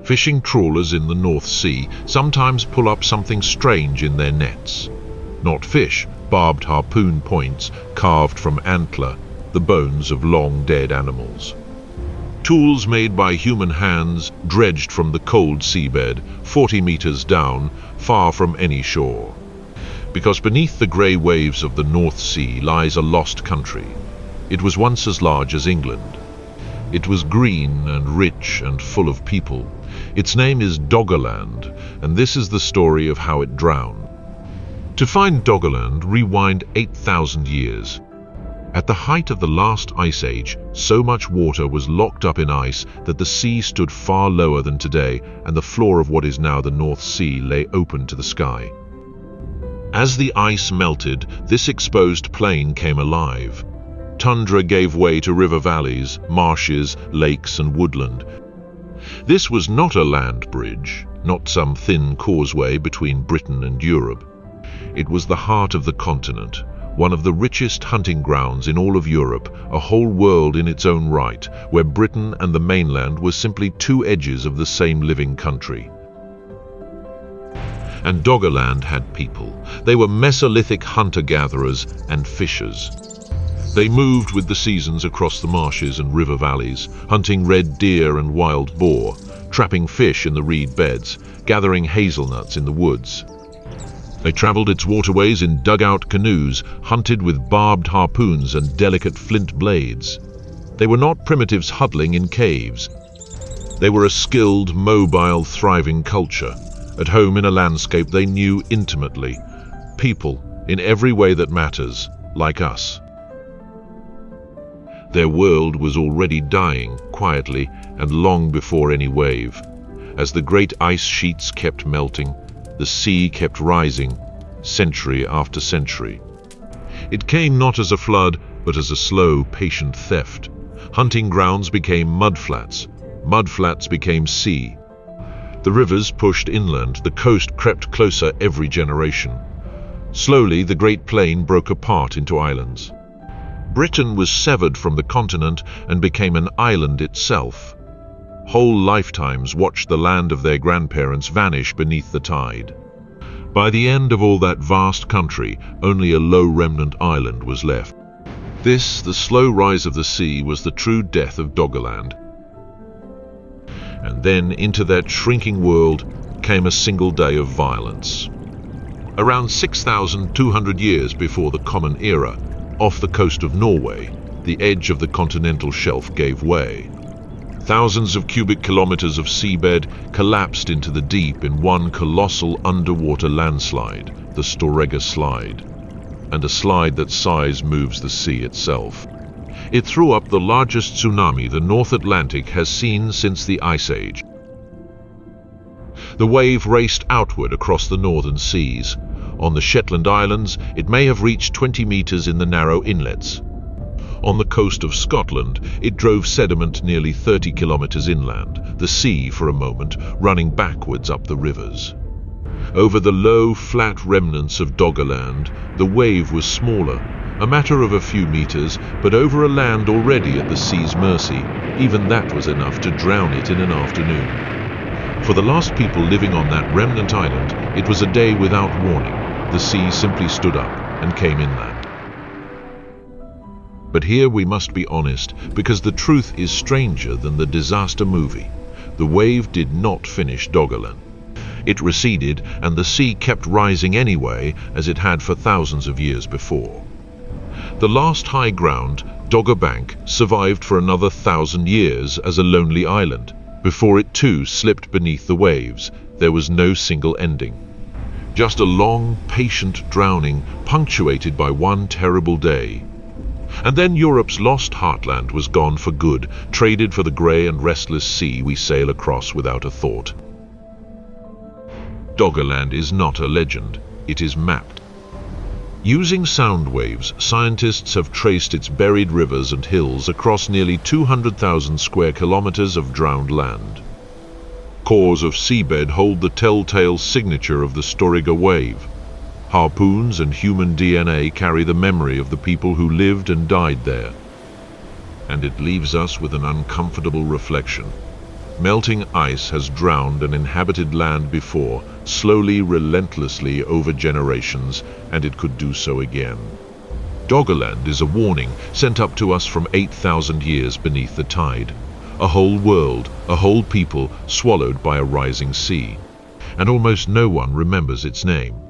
Fishing trawlers in the North Sea sometimes pull up something strange in their nets. Not fish, barbed harpoon points carved from antler, the bones of long-dead animals. Tools made by human hands, dredged from the cold seabed, 40 meters down, far from any shore. Because beneath the grey waves of the North Sea lies a lost country. It was once as large as England. It was green and rich and full of people. Its name is Doggerland, and this is the story of how it drowned. To find Doggerland, rewind 8,000 years. At the height of the last ice age, so much water was locked up in ice that the sea stood far lower than today, and the floor of what is now the North Sea lay open to the sky. As the ice melted, this exposed plain came alive. Tundra gave way to river valleys, marshes, lakes, and woodland. This was not a land bridge, not some thin causeway between Britain and Europe. It was the heart of the continent, one of the richest hunting grounds in all of Europe, a whole world in its own right, where Britain and the mainland were simply two edges of the same living country. And Doggerland had people. They were Mesolithic hunter-gatherers and fishers. They moved with the seasons across the marshes and river valleys, hunting red deer and wild boar, trapping fish in the reed beds, gathering hazelnuts in the woods. They traveled its waterways in dugout canoes, hunted with barbed harpoons and delicate flint blades. They were not primitives huddling in caves. They were a skilled, mobile, thriving culture, at home in a landscape they knew intimately. People, in every way that matters, like us. Their world was already dying, quietly, and long before any wave. As the great ice sheets kept melting, the sea kept rising, century after century. It came not as a flood, but as a slow, patient theft. Hunting grounds became mudflats. Mudflats became sea. The rivers pushed inland, the coast crept closer every generation. Slowly, the Great Plain broke apart into islands. Britain was severed from the continent and became an island itself. Whole lifetimes watched the land of their grandparents vanish beneath the tide. By the end of all that vast country, only a low remnant island was left. This, the slow rise of the sea, was the true death of Doggerland. And then into that shrinking world came a single day of violence. Around 6,200 years before the Common Era, off the coast of Norway, the edge of the continental shelf gave way. Thousands of cubic kilometers of seabed collapsed into the deep in one colossal underwater landslide, the Storegga slide, and a slide that size moves the sea itself. It threw up the largest tsunami the North Atlantic has seen since the Ice Age. The wave raced outward across the northern seas. On the Shetland Islands, it may have reached 20 meters in the narrow inlets. On the coast of Scotland, it drove sediment nearly 30 kilometers inland, the sea, for a moment, running backwards up the rivers. Over the low, flat remnants of Doggerland, the wave was smaller, a matter of a few meters, but over a land already at the sea's mercy, even that was enough to drown it in an afternoon. For the last people living on that remnant island, it was a day without warning. The sea simply stood up and came inland. But here we must be honest, because the truth is stranger than the disaster movie. The wave did not finish Doggerland. It receded, and the sea kept rising anyway, as it had for thousands of years before. The last high ground, Dogger Bank, survived for another 1,000 years as a lonely island. Before it too slipped beneath the waves, there was no single ending. Just a long, patient drowning, punctuated by one terrible day. And then Europe's lost heartland was gone for good, traded for the grey and restless sea we sail across without a thought. Doggerland is not a legend, it is mapped. Using sound waves, scientists have traced its buried rivers and hills across nearly 200,000 square kilometers of drowned land. Cores of seabed hold the telltale signature of the Storegga wave. Harpoons and human DNA carry the memory of the people who lived and died there. And it leaves us with an uncomfortable reflection. Melting ice has drowned an inhabited land before, slowly, relentlessly over generations, and it could do so again. Doggerland is a warning sent up to us from 8,000 years beneath the tide. A whole world, a whole people swallowed by a rising sea. And almost no one remembers its name.